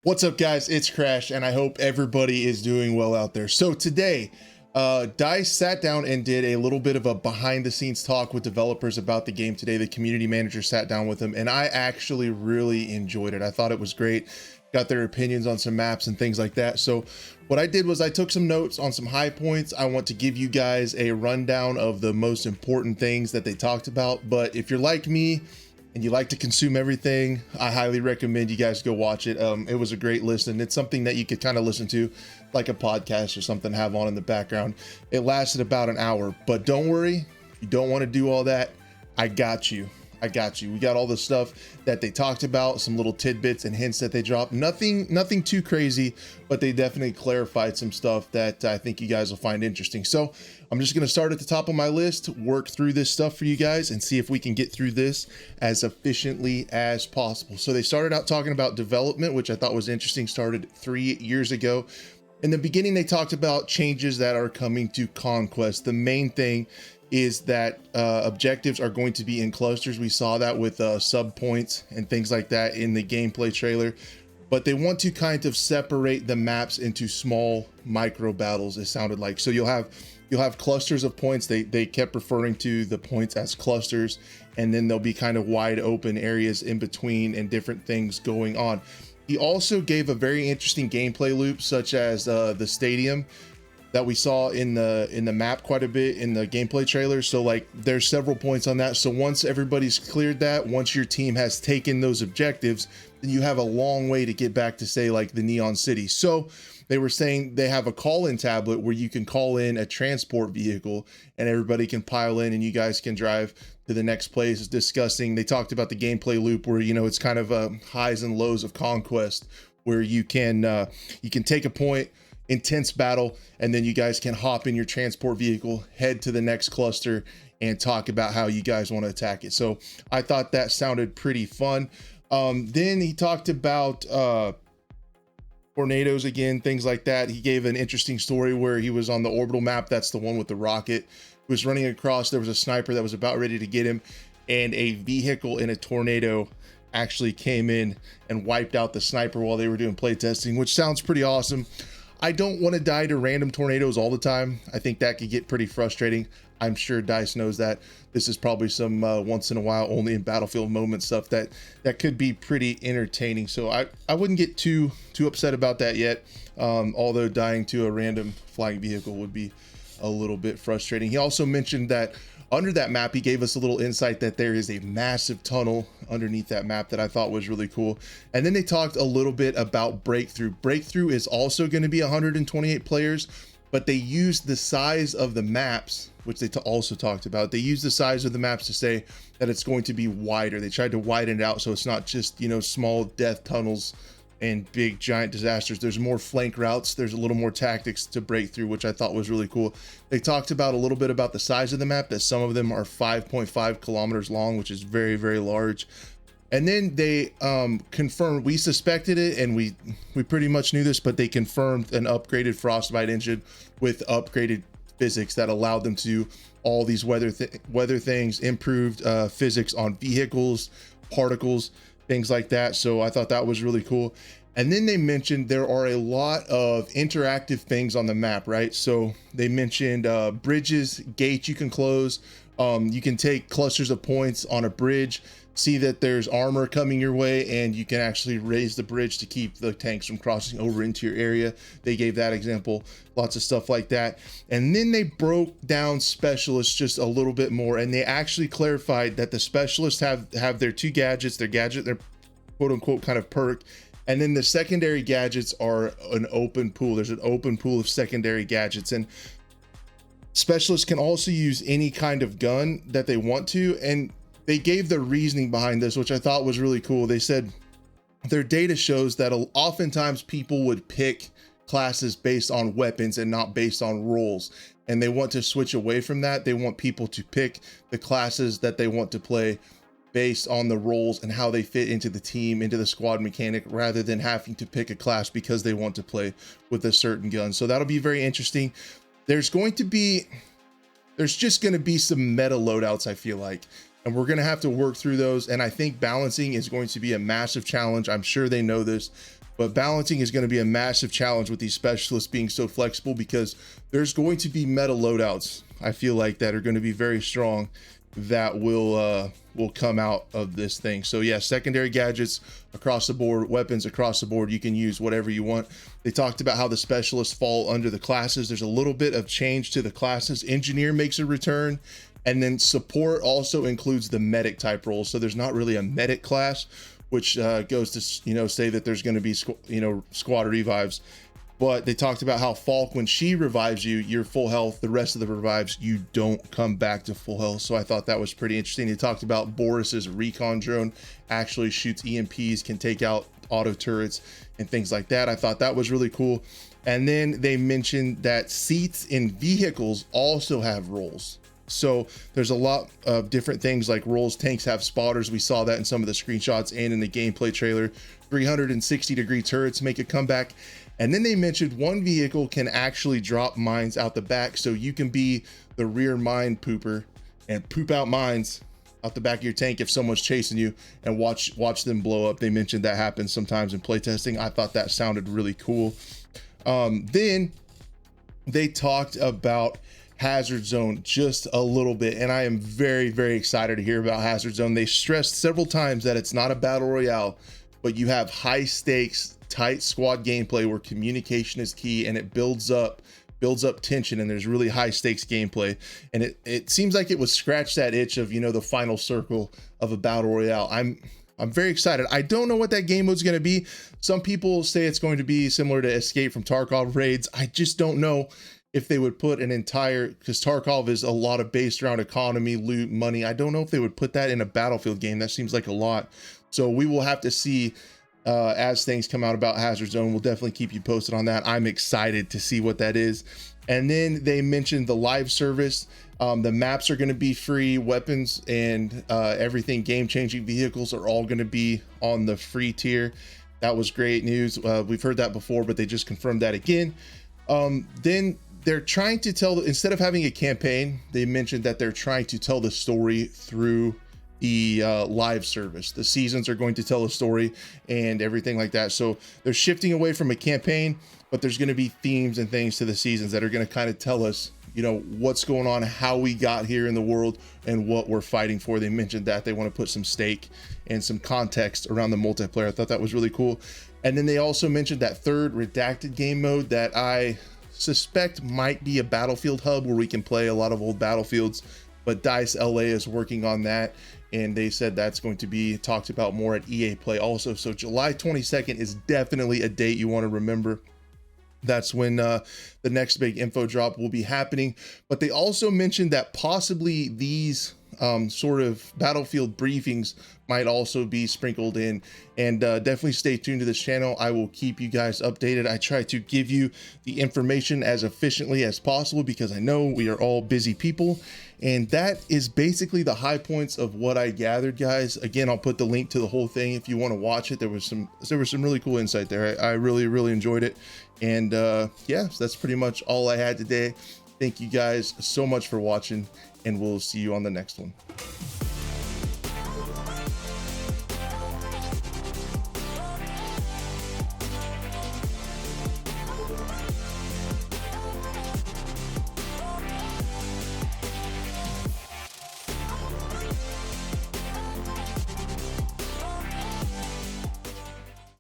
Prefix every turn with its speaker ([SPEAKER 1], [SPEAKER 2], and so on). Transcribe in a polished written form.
[SPEAKER 1] What's up, guys? It's Crash, and I hope everybody is doing well out there. So today, DICE sat down and did a little bit of a behind-the-scenes talk with developers about the game today. The community manager sat down with them, and I actually really enjoyed it. I thought it was great. Got their opinions on some maps and things like that. So what I did was I took some notes on some high points. I want to give you guys a rundown of the most important things that they talked about. But if you're like me, and you like to consume everything, I highly recommend you guys go watch it. It was a great listen. It's something that you could kind of listen to like a podcast or something, have on in the background. It lasted about an hour, but don't worry, if you don't want to do all that, I got you. I got you. We got all the stuff that they talked about, some little tidbits and hints that they dropped. Nothing too crazy, but they definitely clarified some stuff that I think you guys will find interesting. So I'm just going to start at the top of my list, work through this stuff for you guys, and see if we can get through this as efficiently as possible. So they started out talking about development, which I thought was interesting, started 3 years ago. In the beginning, they talked about changes that are coming to Conquest. The main thing is that objectives are going to be in clusters. We saw that with sub points and things like that in the gameplay trailer, but they want to kind of separate the maps into small micro battles, it sounded like. So you'll have clusters of points. They kept referring to the points as clusters, and then there'll be kind of wide open areas in between and different things going on. He also gave a very interesting gameplay loop, such as the stadium that we saw in the map quite a bit in the gameplay trailer. So like there's several points on that. So once everybody's cleared that, once your team has taken those objectives, then you have a long way to get back to, say, like the Neon City. So they were saying they have a call-in tablet where you can call in a transport vehicle and everybody can pile in and you guys can drive to the next place. Discussing, they talked about the gameplay loop where, you know, it's kind of highs and lows of Conquest, where you can take a point, intense battle, and then you guys can hop in your transport vehicle, head to the next cluster, and talk about how you guys want to attack it. So I thought that sounded pretty fun. Then he talked about tornadoes again, things like that. He gave an interesting story where he was on the orbital map. That's the one with the rocket. He was running across. There was a sniper that was about ready to get him, and a vehicle in a tornado actually came in and wiped out the sniper while they were doing play testing, which sounds pretty awesome. I don't want to die to random tornadoes all the time. I think that could get pretty frustrating. I'm sure DICE knows that. This is probably some once in a while, only in Battlefield moment stuff that could be pretty entertaining. So I wouldn't get too upset about that yet. Although dying to a random flying vehicle would be a little bit frustrating. He also mentioned that under that map, he gave us a little insight that there is a massive tunnel underneath that map that I thought was really cool. And then they talked a little bit about Breakthrough. Breakthrough is also going to be 128 players, but they used the size of the maps, which they also talked about. They used the size of the maps to say that it's going to be wider. They tried to widen it out so it's not just, you know, small death tunnels and big giant disasters. There's more flank routes. There's a little more tactics to Breakthrough, which I thought was really cool. They talked about a little bit about the size of the map, that some of them are 5.5 kilometers long, which is very, very large. And then they confirmed, we suspected it and we pretty much knew this, but they confirmed an upgraded Frostbite engine with upgraded physics that allowed them to do all these weather things, improved physics on vehicles, particles, things like that. So I thought that was really cool. And then they mentioned there are a lot of interactive things on the map, right? So they mentioned bridges, gates you can close. You can take clusters of points on a bridge, see that there's armor coming your way, and you can actually raise the bridge to keep the tanks from crossing over into your area. They gave that example, lots of stuff like that. And then they broke down specialists just a little bit more, and they actually clarified that the specialists have their two gadgets, their quote unquote kind of perk, and then the secondary gadgets are an open pool. There's an open pool of secondary gadgets, and specialists can also use any kind of gun that they want to. And they gave the reasoning behind this, which I thought was really cool. They said their data shows that oftentimes people would pick classes based on weapons and not based on roles. And they want to switch away from that. They want people to pick the classes that they want to play based on the roles and how they fit into the team, into the squad mechanic, rather than having to pick a class because they want to play with a certain gun. So that'll be very interesting. There's just going to be some meta loadouts, I feel like. And we're going to have to work through those. And I think balancing is going to be a massive challenge. I'm sure they know this. But balancing is going to be a massive challenge with these specialists being so flexible, because there's going to be meta loadouts, I feel like, that are going to be very strong that will come out of this thing. So yeah, secondary gadgets across the board, weapons across the board, you can use whatever you want. They talked about how the specialists fall under the classes. There's a little bit of change to the classes. Engineer makes a return, and then support also includes the medic type roles. So there's not really a medic class, which goes to, you know, say that there's going to be, you know, squad revives. But they talked about how Falk, when she revives you, you're full health. The rest of the revives, you don't come back to full health. So I thought that was pretty interesting. They talked about Boris's recon drone actually shoots EMPs, can take out auto turrets and things like that. I thought that was really cool. And then they mentioned that seats in vehicles also have roles. So there's a lot of different things like roles. Tanks have spotters. We saw that in some of the screenshots and in the gameplay trailer. 360-degree turrets make a comeback. And then they mentioned one vehicle can actually drop mines out the back. So you can be the rear mine pooper and poop out mines out the back of your tank if someone's chasing you, and watch them blow up. They mentioned that happens sometimes in playtesting. I thought that sounded really cool. Then they talked about Hazard Zone just a little bit, and I am very, very excited to hear about Hazard Zone. They stressed several times that it's not a battle royale, but you have high stakes, tight squad gameplay where communication is key, and it builds up tension, and there's really high stakes gameplay. And it seems like it would scratch that itch of, you know, the final circle of a battle royale. I'm very excited. I don't know what that game mode's going to be. Some people say it's going to be similar to Escape from Tarkov raids. I just don't know if they would put an entire, because Tarkov is a lot of based around economy, loot, money. I don't know if they would put that in a Battlefield game. That seems like a lot. So we will have to see as things come out about Hazard Zone. We'll definitely keep you posted on that. I'm excited to see what that is. And then they mentioned the live service. The maps are going to be free. Weapons and everything, game-changing vehicles are all going to be on the free tier. That was great news. We've heard that before, but they just confirmed that again. Then they're trying to tell, instead of having a campaign, they mentioned that they're trying to tell the story through the live service. The seasons are going to tell a story and everything like that. So they're shifting away from a campaign, but there's going to be themes and things to the seasons that are going to kind of tell us, you know, what's going on, how we got here in the world, and what we're fighting for. They mentioned that they want to put some stake and some context around the multiplayer. I thought that was really cool. And then they also mentioned that third redacted game mode that I suspect might be a Battlefield hub where we can play a lot of old Battlefields, but DICE LA is working on that, and they said that's going to be talked about more at EA Play also. So July 22nd is definitely a date you want to remember. That's when the next big info drop will be happening. But they also mentioned that possibly these sort of Battlefield briefings might also be sprinkled in, and definitely stay tuned to this channel. I will keep you guys updated. I try to give you the information as efficiently as possible because I know we are all busy people, and that is basically the high points of what I gathered, guys. Again, I'll put the link to the whole thing if you want to watch it. There was some really cool insight there. I really enjoyed it, and yeah, so that's pretty much all I had today. Thank you guys so much for watching, and we'll see you on the next one.